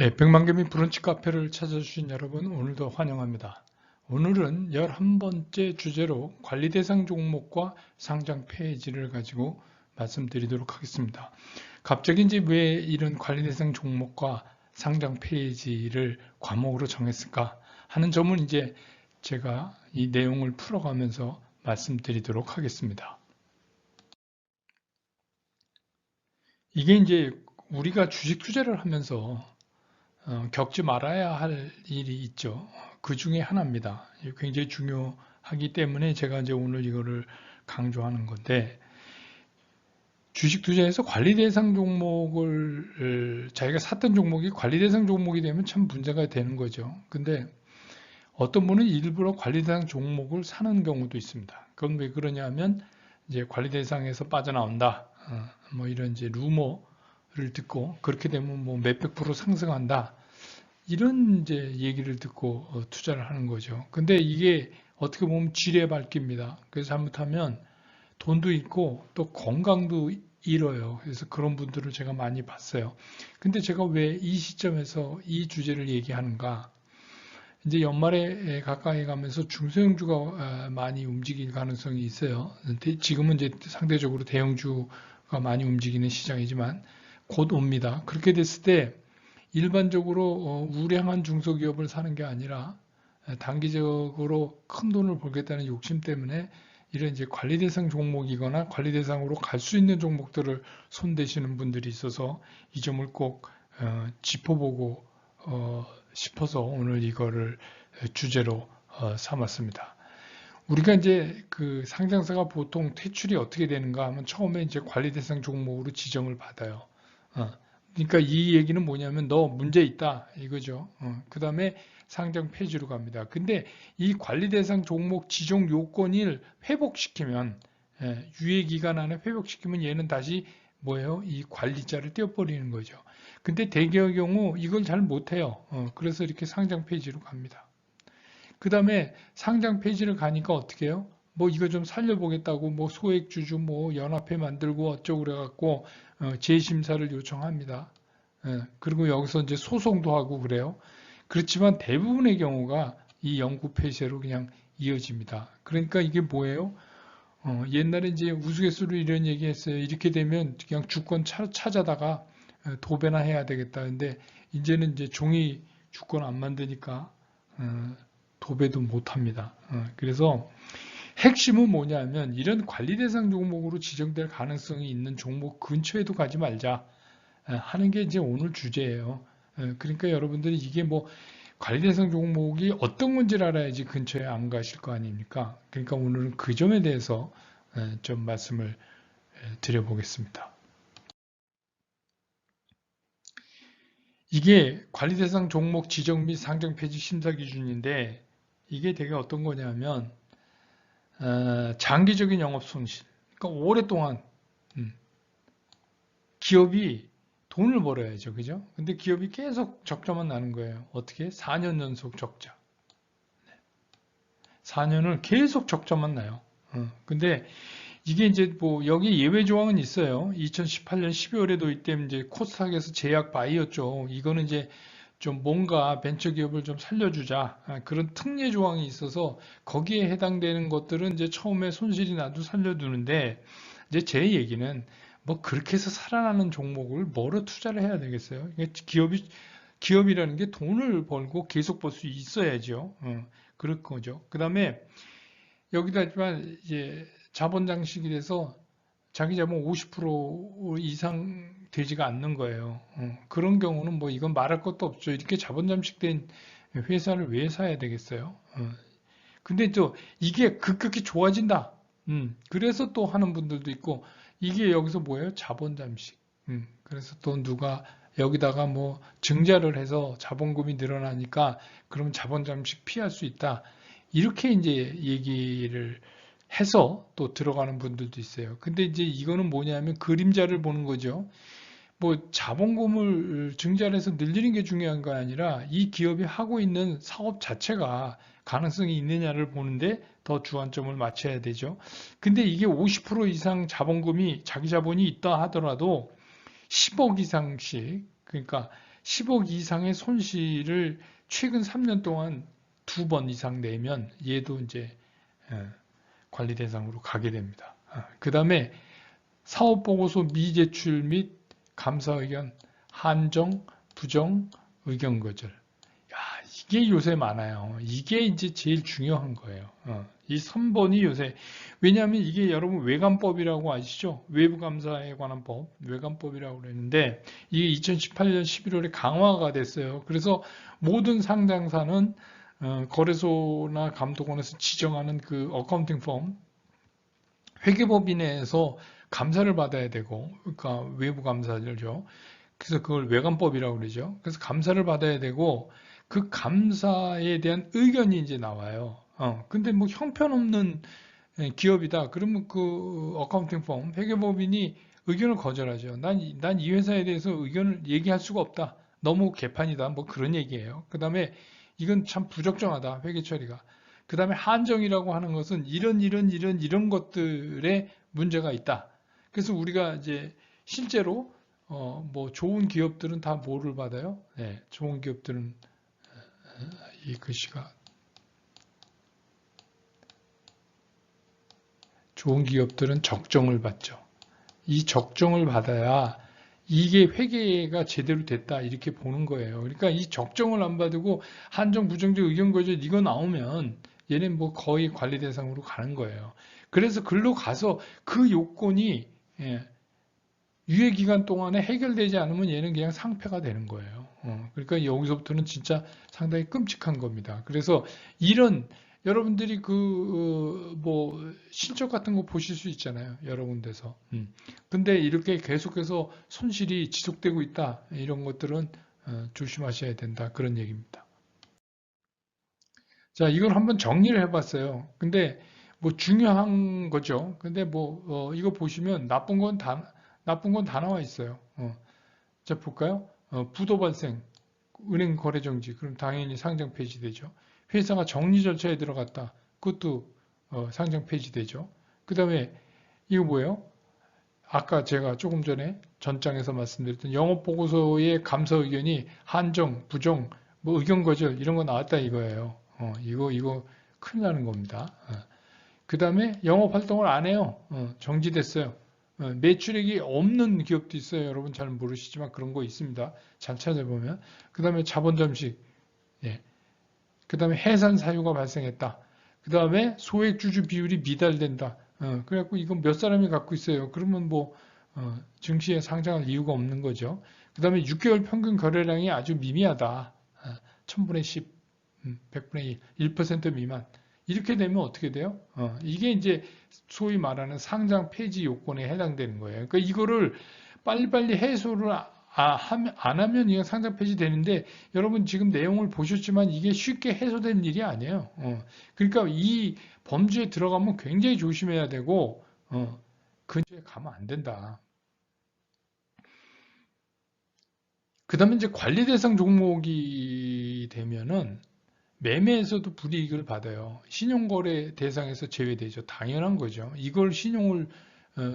네, 백만개미 브런치 카페를 찾아주신 여러분 오늘도 환영합니다. 오늘은 11번째 주제로 관리 대상 종목과 상장 폐지를 가지고 말씀드리도록 하겠습니다. 갑자기 이제 왜 이런 관리 대상 종목과 상장 폐지를 과목으로 정했을까 하는 점은 이제 제가 이 내용을 풀어가면서 말씀드리도록 하겠습니다. 이게 이제 우리가 주식 투자를 하면서 겪지 말아야 할 일이 있죠. 그 중에 하나입니다. 굉장히 중요하기 때문에 제가 이제 오늘 이거를 강조하는 건데, 주식 투자에서 관리 대상 종목을 자기가 샀던 종목이 관리 대상 종목이 되면 참 문제가 되는 거죠. 근데 어떤 분은 일부러 관리 대상 종목을 사는 경우도 있습니다. 그건 왜 그러냐면 이제 관리 대상에서 빠져나온다. 뭐 이런 이제 루머를 듣고 그렇게 되면 뭐 몇백 프로 상승한다. 이런 이제 얘기를 듣고 투자를 하는 거죠. 근데 이게 어떻게 보면 지뢰밟기입니다. 그래서 잘못하면 돈도 잃고 또 건강도 잃어요. 그래서 그런 분들을 제가 많이 봤어요. 근데 제가 왜 이 시점에서 이 주제를 얘기하는가? 이제 연말에 가까이 가면서 중소형주가 많이 움직일 가능성이 있어요. 지금은 이제 상대적으로 대형주가 많이 움직이는 시장이지만 곧 옵니다. 그렇게 됐을 때 일반적으로 우량한 중소기업을 사는 게 아니라 단기적으로 큰 돈을 벌겠다는 욕심 때문에 이런 이제 관리 대상 종목이거나 관리 대상으로 갈 수 있는 종목들을 손대시는 분들이 있어서 이 점을 꼭 짚어보고 싶어서 오늘 이거를 주제로 삼았습니다. 우리가 이제 그 상장사가 보통 퇴출이 어떻게 되는가 하면 처음에 이제 관리 대상 종목으로 지정을 받아요. 그러니까 이 얘기는 뭐냐면 너 문제 있다 이거죠. 그 다음에 상장 폐지로 갑니다. 근데 이 관리 대상 종목 지정 요건을 회복시키면 유예 기간 안에 회복시키면 얘는 다시 뭐예요? 이 관리자를 떼어버리는 거죠. 근데 대기업의 경우 이걸 잘 못해요. 그래서 이렇게 상장 폐지로 갑니다. 그 다음에 상장 폐지를 가니까 어떻게 해요? 뭐 이거 좀 살려보겠다고 뭐 소액주주 뭐 연합회 만들고 어쩌고 그래갖고 재심사를 요청합니다. 그리고 여기서 이제 소송도 하고 그래요. 그렇지만 대부분의 경우가 이 영구 폐쇄로 그냥 이어집니다. 그러니까 이게 뭐예요? 옛날에 이제 우스갯소리로 이런 얘기 했어요. 이렇게 되면 그냥 주권 찾아다가 도배나 해야 되겠다. 근데 이제는 이제 종이 주권 안 만드니까 도배도 못 합니다. 그래서 핵심은 뭐냐면 이런 관리 대상 종목으로 지정될 가능성이 있는 종목 근처에도 가지 말자 하는 게 이제 오늘 주제예요. 그러니까 여러분들이 이게 뭐 관리 대상 종목이 어떤 건지를 알아야지 근처에 안 가실 거 아닙니까? 그러니까 오늘은 그 점에 대해서 좀 말씀을 드려보겠습니다. 이게 관리 대상 종목 지정 및 상장 폐지 심사 기준인데 이게 되게 어떤 거냐면 장기적인 영업 손실. 그러니까 오랫동안 기업이 돈을 벌어야죠. 그죠? 근데 기업이 계속 적자만 나는 거예요. 어떻게? 4년 연속 적자. 4년을 계속 적자만 나요. 근데 이게 이제 뭐 여기 예외 조항은 있어요. 2018년 12월에도 이때 이제 코스닥에서 제약 바이였죠. 이거는 이제 좀 뭔가 벤처기업을 좀 살려주자 그런 특례 조항이 있어서 거기에 해당되는 것들은 이제 처음에 손실이 나도 살려두는데 이제 제 얘기는 뭐 그렇게 해서 살아나는 종목을 뭐로 투자를 해야 되겠어요? 기업이라는 게 돈을 벌고 계속 벌 수 있어야죠. 그럴 거죠. 그 다음에 여기다지만 이제 자본 장식이 돼서 자기 자본 50% 이상 되지가 않는 거예요. 그런 경우는 뭐 이건 말할 것도 없죠. 이렇게 자본 잠식된 회사를 왜 사야 되겠어요? 근데 또 이게 급격히 좋아진다. 그래서 또 하는 분들도 있고 이게 여기서 뭐예요? 자본 잠식. 그래서 또 누가 여기다가 뭐 증자를 해서 자본금이 늘어나니까 그럼 자본 잠식 피할 수 있다. 이렇게 이제 얘기를 해서 또 들어가는 분들도 있어요. 근데 이제 이거는 뭐냐면 그림자를 보는 거죠. 뭐 자본금을 증자해서 늘리는 게 중요한 거 아니라 이 기업이 하고 있는 사업 자체가 가능성이 있느냐를 보는데 더 주안점을 맞춰야 되죠. 근데 이게 50% 이상 자본금이 자기 자본이 있다 하더라도 10억 이상씩 그러니까 10억 이상의 손실을 최근 3년 동안 2번 이상 내면 얘도 이제 관리 대상으로 가게 됩니다. 그 다음에 사업보고서 미제출 및 감사 의견 한정, 부정, 의견 거절. 야, 이게 요새 많아요. 이게 이제 제일 중요한 거예요. 이 3번이 요새, 왜냐하면 이게 여러분 외감법이라고 아시죠? 외부감사에 관한 법, 외감법이라고 그랬는데 이게 2018년 11월에 강화가 됐어요. 그래서 모든 상장사는 거래소나 감독원에서 지정하는 그 어카운팅 펌, 회계법인에서 감사를 받아야 되고, 그러니까 외부 감사죠. 그래서 그걸 외감법이라고 그러죠. 그래서 감사를 받아야 되고, 그 감사에 대한 의견이 이제 나와요. 근데 뭐 형편없는 기업이다. 그러면 그 어카운팅 펌, 회계법인이 의견을 거절하죠. 난 이 회사에 대해서 의견을 얘기할 수가 없다. 너무 개판이다. 뭐 그런 얘기예요. 그 다음에 이건 참 부적정하다. 회계 처리가. 그 다음에 한정이라고 하는 것은 이런 것들에 문제가 있다. 그래서 우리가 이제 실제로 뭐 좋은 기업들은 다 뭐를 받아요? 네, 좋은 기업들은 이 글씨가 좋은 기업들은 적정을 받죠. 이 적정을 받아야 이게 회계가 제대로 됐다 이렇게 보는 거예요. 그러니까 이 적정을 안 받고 한정, 부정적 의견 거절 이거 나오면 얘는 뭐 거의 관리 대상으로 가는 거예요. 그래서 글로 가서 그 요건이 유예 기간 동안에 해결되지 않으면 얘는 그냥 상폐가 되는 거예요. 그러니까 여기서부터는 진짜 상당히 끔찍한 겁니다. 그래서 이런 여러분들이 그 뭐 실적 같은 거 보실 수 있잖아요. 여러 군데서. 근데 이렇게 계속해서 손실이 지속되고 있다. 이런 것들은 조심하셔야 된다. 그런 얘기입니다. 자, 이걸 한번 정리를 해봤어요. 근데 뭐 중요한 거죠. 근데 뭐 이거 보시면 나쁜 건 다 나와 있어요. 자, 볼까요? 부도 발생, 은행 거래 정지, 그럼 당연히 상장 폐지되죠. 회사가 정리 절차에 들어갔다. 그것도 상장 폐지되죠. 그 다음에 이거 뭐예요? 아까 제가 조금 전에 전장에서 말씀드렸던 영업보고서의 감사 의견이 한정, 부정, 뭐 의견 거절 이런 거 나왔다 이거예요. 이거 큰일 나는 겁니다. 그 다음에 영업 활동을 안 해요. 정지됐어요. 매출액이 없는 기업도 있어요. 여러분 잘 모르시지만 그런 거 있습니다. 잘 찾아보면. 그 다음에 자본 잠식. 예. 그 다음에 해산 사유가 발생했다. 그 다음에 소액 주주 비율이 미달된다. 그래갖고 이건 몇 사람이 갖고 있어요. 그러면 뭐 증시에 상장할 이유가 없는 거죠. 그 다음에 6개월 평균 거래량이 아주 미미하다. 1000분의 10, 100분의 1, 1% 미만. 이렇게 되면 어떻게 돼요? 이게 이제 소위 말하는 상장 폐지 요건에 해당되는 거예요. 그러니까 이거를 빨리빨리 해소를 안 하면 이거 상장 폐지 되는데 여러분 지금 내용을 보셨지만 이게 쉽게 해소되는 일이 아니에요. 그러니까 이 범죄에 들어가면 굉장히 조심해야 되고 근처에 가면 안 된다. 그 다음에 이제 관리 대상 종목이 되면은 매매에서도 불이익을 받아요. 신용거래 대상에서 제외되죠. 당연한 거죠. 이걸 신용을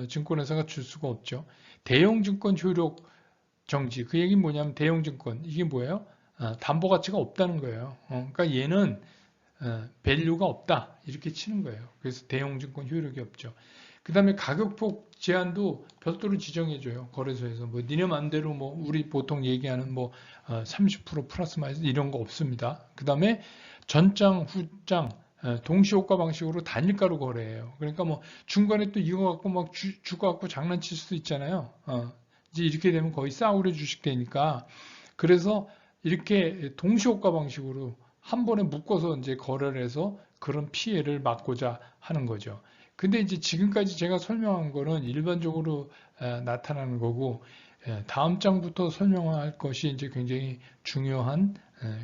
증권회사가 줄 수가 없죠. 대형증권 효력 정지. 그 얘기는 뭐냐면 대형증권 이게 뭐예요? 담보 가치가 없다는 거예요. 그러니까 얘는 밸류가 없다 이렇게 치는 거예요. 그래서 대형증권 효력이 없죠. 그 다음에 가격폭 제한도 별도로 지정해줘요. 거래소에서 뭐 니네 맘대로 뭐 우리 보통 얘기하는 뭐 30% 플러스 마이너스 이런 거 없습니다. 그 다음에 전장, 후장 동시효과 방식으로 단일가로 거래해요. 그러니까 뭐 중간에 또 이거 갖고 막 주가 갖고 장난칠 수도 있잖아요. 이제 이렇게 되면 거의 싸구려 주식 되니까 그래서 이렇게 동시효과 방식으로 한 번에 묶어서 이제 거래를 해서 그런 피해를 막고자 하는 거죠. 근데 이제 지금까지 제가 설명한 거는 일반적으로 나타나는 거고 다음 장부터 설명할 것이 이제 굉장히 중요한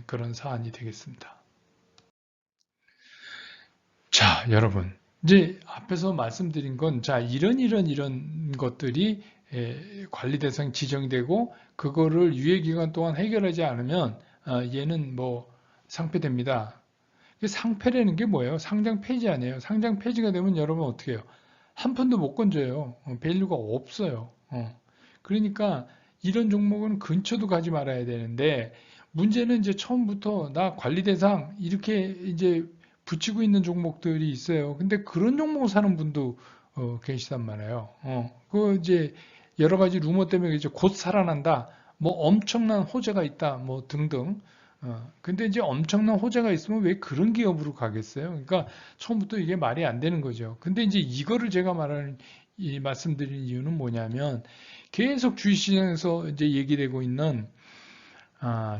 그런 사안이 되겠습니다. 자, 여러분. 이제 앞에서 말씀드린 건, 자, 이런 것들이 관리 대상 지정되고, 그거를 유예기간 동안 해결하지 않으면, 얘는 뭐, 상폐됩니다. 상폐라는 게 뭐예요? 상장 폐지 아니에요? 상장 폐지가 되면 여러분 어떻게 해요? 한 푼도 못 건져요. 밸류가 없어요. 그러니까 이런 종목은 근처도 가지 말아야 되는데 문제는 이제 처음부터 나 관리 대상 이렇게 이제 붙이고 있는 종목들이 있어요. 근데 그런 종목을 사는 분도 계시단 말이에요. 그 이제 여러 가지 루머 때문에 이제 곧 살아난다. 뭐 엄청난 호재가 있다. 뭐 등등. 근데 이제 엄청난 호재가 있으면 왜 그런 기업으로 가겠어요? 그러니까 처음부터 이게 말이 안 되는 거죠. 근데 이제 이거를 제가 말씀드린 이유는 뭐냐면 계속 주식시장에서 이제 얘기되고 있는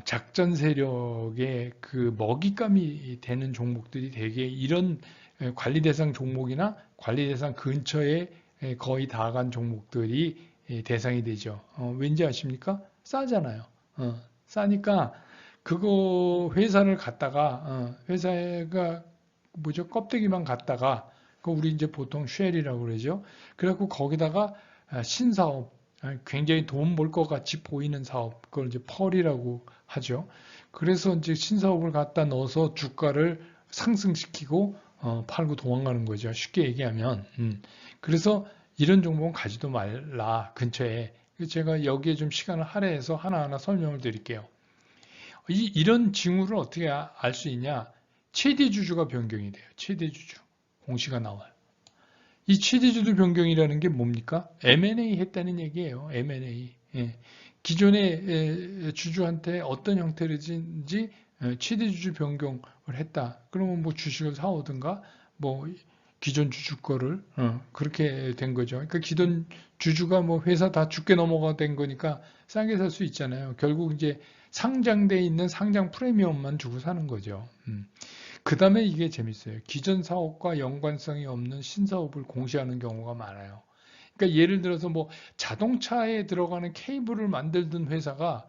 작전 세력의 그 먹잇감이 되는 종목들이 대개 이런 관리 대상 종목이나 관리 대상 근처에 거의 다 간 종목들이 대상이 되죠. 왠지 아십니까? 싸잖아요. 싸니까 그거 회사를 갔다가 회사가 뭐죠? 껍데기만 갔다가 그 우리 이제 보통 쉘이라고 그러죠. 그래갖고 거기다가 신사업 굉장히 돈 벌 것 같이 보이는 사업, 그걸 이제 펄이라고 하죠. 그래서 이제 신사업을 갖다 넣어서 주가를 상승시키고 팔고 도망가는 거죠. 쉽게 얘기하면. 그래서 이런 종목은 가지도 말라 근처에. 제가 여기에 좀 시간을 할애해서 하나하나 설명을 드릴게요. 이런 징후를 어떻게 알 수 있냐? 최대 주주가 변경이 돼요. 최대 주주 공시가 나와요. 이 최대주주 변경이라는 게 뭡니까? M&A 했다는 얘기예요. M&A. 예. 기존의 주주한테 어떤 형태로든지 최대주주 변경을 했다. 그러면 뭐 주식을 사오든가 뭐 기존 주주 거를 그렇게 된 거죠. 그러니까 기존 주주가 뭐 회사 다 죽게 넘어가 된 거니까 싸게 살 수 있잖아요. 결국 이제 상장돼 있는 상장 프리미엄만 주고 사는 거죠. 그 다음에 이게 재밌어요. 기존 사업과 연관성이 없는 신사업을 공시하는 경우가 많아요. 그러니까 예를 들어서 뭐 자동차에 들어가는 케이블을 만들던 회사가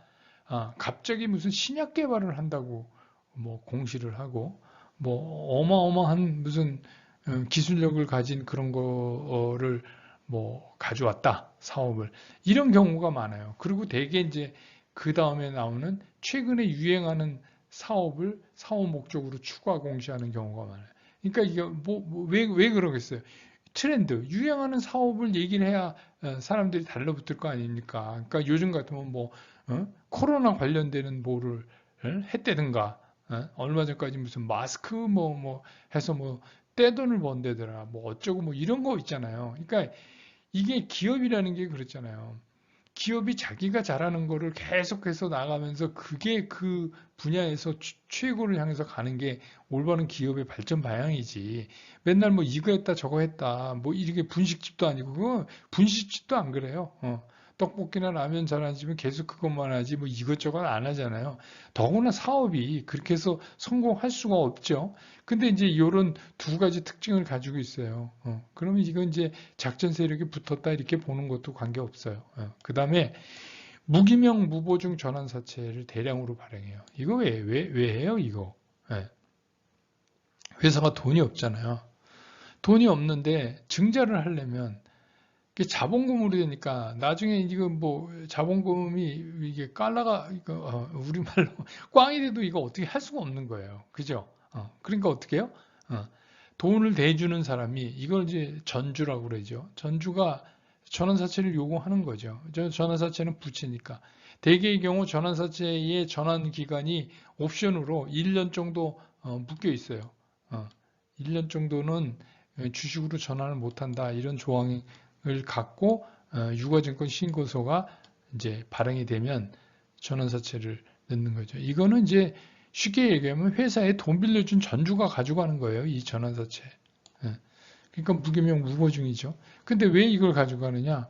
갑자기 무슨 신약 개발을 한다고 뭐 공시를 하고 뭐 어마어마한 무슨 기술력을 가진 그런 거를 뭐 가져왔다 사업을 이런 경우가 많아요. 그리고 대개 이제 그 다음에 나오는 최근에 유행하는 사업을 사업 목적으로 추가 공시하는 경우가 많아요. 그러니까 이게 왜 그러겠어요? 트렌드, 유행하는 사업을 얘기를 해야 사람들이 달라붙을 거 아닙니까? 그러니까 요즘 같으면 뭐 코로나 관련되는 뭐를 했다든가 얼마 전까지 무슨 마스크 뭐 해서 뭐 떼돈을 번대더라 뭐 어쩌고 뭐 이런 거 있잖아요. 그러니까 이게 기업이라는 게 그렇잖아요. 기업이 자기가 잘하는 거를 계속해서 나가면서 그게 그 분야에서 최고를 향해서 가는 게 올바른 기업의 발전 방향이지. 맨날 뭐 이거 했다 저거 했다 뭐 이렇게 분식집도 아니고 그거 분식집도 안 그래요. 떡볶이나 라면 잘하는 집은 계속 그것만 하지 뭐 이것저것 안 하잖아요. 더구나 사업이 그렇게 해서 성공할 수가 없죠. 근데 이제 이런 두 가지 특징을 가지고 있어요. 그러면 이건 이제 작전 세력이 붙었다 이렇게 보는 것도 관계없어요. 그 다음에 무기명 무보증 전환사채를 대량으로 발행해요. 이거 왜 해요 이거? 예. 회사가 돈이 없잖아요. 돈이 없는데 증자를 하려면 이게 자본금으로 되니까 나중에 이거 뭐 자본금이 이게 깔라가 우리말로 꽝이 돼도 이거 어떻게 할 수가 없는 거예요. 그죠? 그러니까 어떻게 해요? 어, 돈을 대주는 사람이 이걸 이제 전주라고 그러죠. 전주가 전환사채를 요구하는 거죠. 전환사채는 부채니까. 대개의 경우 전환사채의 전환 기간이 옵션으로 1년 정도 묶여 있어요. 1년 정도는 주식으로 전환을 못한다. 이런 조항을 갖고 유가증권 신고서가 이제 발행이 되면 전환사채를 넣는 거죠. 이거는 이제 쉽게 얘기하면 회사에 돈 빌려준 전주가 가져가는 거예요. 이 전환사채. 예. 그러니까 무기명 무보증이죠. 근데 왜 이걸 가져가느냐?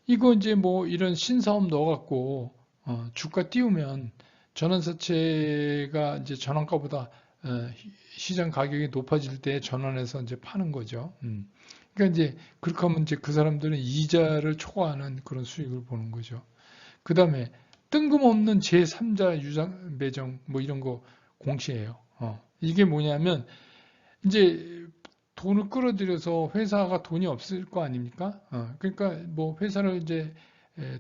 이거 이제 뭐 이런 신사업 넣어갖고 주가 띄우면 전환사채가 이제 전환가보다 시장 가격이 높아질 때 전환해서 이제 파는 거죠. 그러니까 이제 그렇게 하면 이제 그 사람들은 이자를 초과하는 그런 수익을 보는 거죠. 그 다음에 뜬금없는 제3자 유상 배정 뭐 이런 거 공시해요. 이게 뭐냐면 이제 돈을 끌어들여서 회사가 돈이 없을 거 아닙니까? 그러니까 뭐 회사를 이제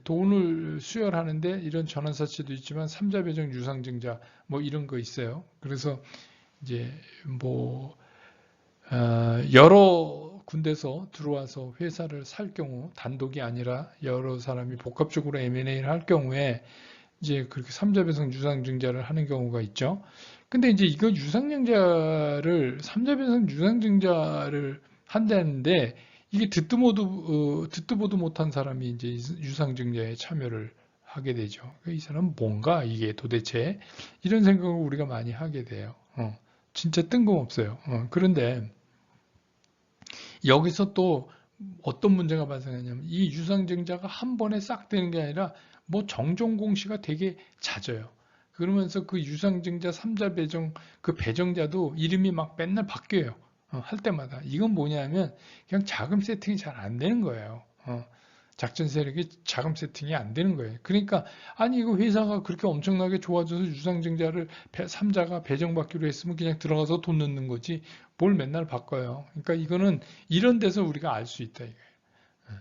돈을 수혈하는데 이런 전환사채도 있지만 3자 배정 유상증자 뭐 이런 거 있어요. 그래서 이제 뭐 여러 군대에서 들어와서 회사를 살 경우 단독이 아니라 여러 사람이 복합적으로 M&A를 할 경우에 이제 그렇게 삼자배송 유상증자를 하는 경우가 있죠. 근데 이제 이거 삼자배송 유상증자를 한다는데 이게 듣도 보도 못한 사람이 이제 유상증자에 참여를 하게 되죠. 이 사람은 뭔가 이게 도대체 이런 생각을 우리가 많이 하게 돼요. 진짜 뜬금없어요. 그런데 여기서 또 어떤 문제가 발생하냐면 이 유상증자가 한 번에 싹 되는 게 아니라 뭐 정정 공시가 되게 잦아요. 그러면서 그 유상증자 3자 배정 그 배정자도 이름이 막 맨날 바뀌어요. 할 때마다. 이건 뭐냐면 그냥 자금 세팅이 잘 안 되는 거예요. 작전 세력이 자금 세팅이 안 되는 거예요. 그러니까 아니 이거 회사가 그렇게 엄청나게 좋아져서 유상증자를 3자가 배정받기로 했으면 그냥 들어가서 돈 넣는 거지 뭘 맨날 바꿔요. 그러니까 이거는 이런 데서 우리가 알 수 있다 이거예요.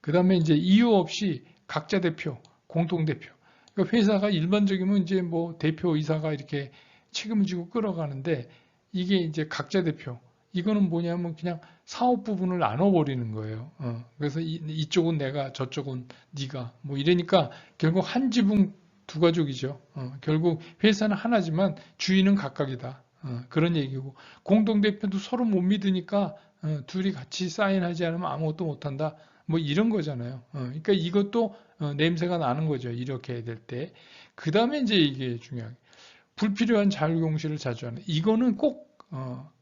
그 다음에 이제 이유 없이 각자 대표, 공동대표. 그러니까 회사가 일반적이면 이제 뭐 대표이사가 이렇게 책임을 지고 끌어가는데 이게 이제 각자 대표. 이거는 뭐냐면 그냥 사업 부분을 나눠버리는 거예요. 그래서 이쪽은 내가 저쪽은 네가 뭐 이러니까 결국 한 지붕 두 가족이죠. 결국 회사는 하나지만 주인은 각각이다. 그런 얘기고 공동대표도 서로 못 믿으니까 둘이 같이 사인하지 않으면 아무것도 못한다. 뭐 이런 거잖아요. 그러니까 이것도 냄새가 나는 거죠. 이렇게 해야 될 때. 그 다음에 이제 이게 중요한 불필요한 자율공시를 자주 하는. 이거는 꼭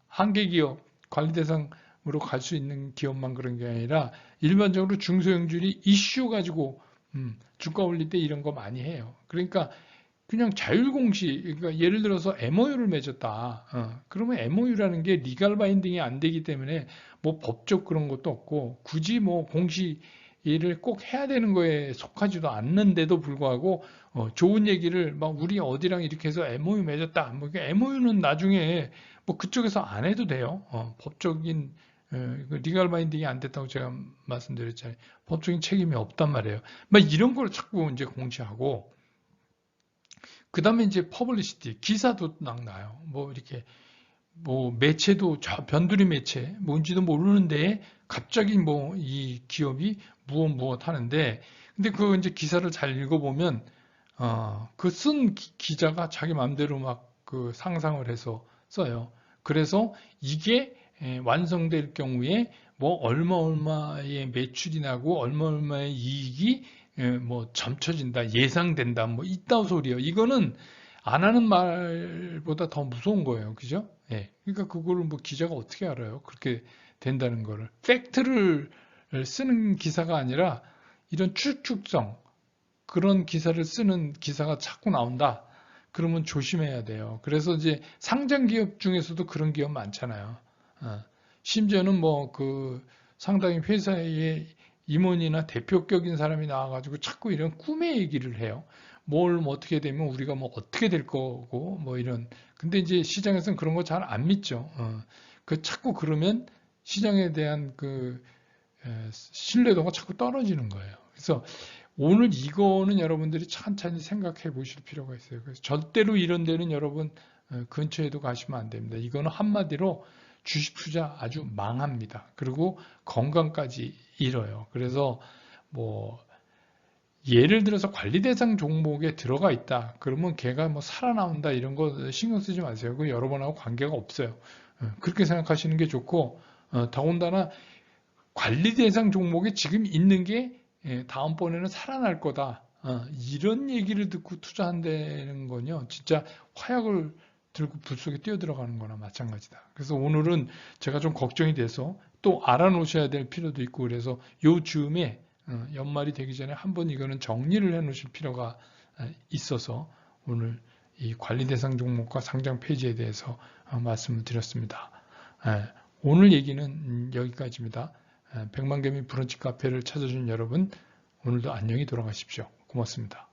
한계기업 관리 대상으로 갈 수 있는 기업만 그런 게 아니라 일반적으로 중소형주들이 이슈 가지고 주가 올릴 때 이런 거 많이 해요. 그러니까 그냥 자율공시, 그러니까 예를 들어서 MOU를 맺었다. 그러면 MOU라는 게 리갈 바인딩이 안 되기 때문에 뭐 법적 그런 것도 없고 굳이 뭐 공시를 꼭 해야 되는 거에 속하지도 않는데도 불구하고 좋은 얘기를 막 우리 어디랑 이렇게 해서 MOU 맺었다. 뭐 MOU는 나중에 뭐 그쪽에서 안 해도 돼요. 법적인 리갈 바인딩이 안 됐다고 제가 말씀드렸잖아요. 법적인 책임이 없단 말이에요. 막 이런 걸 자꾸 이제 공시하고 그 다음에 이제 퍼블리시티, 기사도 막 나요. 뭐 이렇게, 뭐 매체도 변두리 매체, 뭔지도 모르는데 갑자기 뭐 이 기업이 무엇 하는데, 근데 그 이제 기사를 잘 읽어보면, 그 쓴 기자가 자기 마음대로 막 그 상상을 해서 써요. 그래서 이게 완성될 경우에 뭐 얼마의 매출이 나고 얼마의 이익이 뭐 점쳐진다, 예상된다, 뭐 이따 소리요. 이거는 안 하는 말보다 더 무서운 거예요. 그죠? 예. 그러니까 그거를 뭐 기자가 어떻게 알아요? 그렇게 된다는 거를. 팩트를 쓰는 기사가 아니라 이런 추측성, 그런 기사를 쓰는 기사가 자꾸 나온다. 그러면 조심해야 돼요. 그래서 이제 상장 기업 중에서도 그런 기업 많잖아요. 심지어는 뭐 그 상당히 회사의 임원이나 대표격인 사람이 나와가지고 자꾸 이런 꿈의 얘기를 해요. 뭘 뭐 어떻게 되면 우리가 뭐 어떻게 될 거고 뭐 이런. 근데 이제 시장에서는 그런 거 잘 안 믿죠. 그 자꾸 그러면 시장에 대한 그 신뢰도가 자꾸 떨어지는 거예요. 그래서 오늘 이거는 여러분들이 찬찬히 생각해 보실 필요가 있어요. 그래서 절대로 이런 데는 여러분 근처에도 가시면 안 됩니다. 이거는 한마디로 주식 투자 아주 망합니다. 그리고 건강까지 잃어요. 그래서 뭐 예를 들어서 관리 대상 종목에 들어가 있다. 그러면 걔가 뭐 살아나온다 이런 거 신경 쓰지 마세요. 그 여러분하고 관계가 없어요. 그렇게 생각하시는 게 좋고 더군다나 관리 대상 종목에 지금 있는 게 다음번에는 살아날 거다. 이런 얘기를 듣고 투자한다는 건요. 진짜 화약을 들고 불 속에 뛰어 들어가는 거나 마찬가지다. 그래서 오늘은 제가 좀 걱정이 돼서 또 알아놓으셔야 될 필요도 있고 그래서 요 즈음에 연말이 되기 전에 한번 이거는 정리를 해 놓으실 필요가 있어서 오늘 이 관리 대상 종목과 상장 폐지에 대해서 말씀을 드렸습니다. 오늘 얘기는 여기까지입니다. 백만개미 브런치 카페를 찾아준 여러분 오늘도 안녕히 돌아가십시오. 고맙습니다.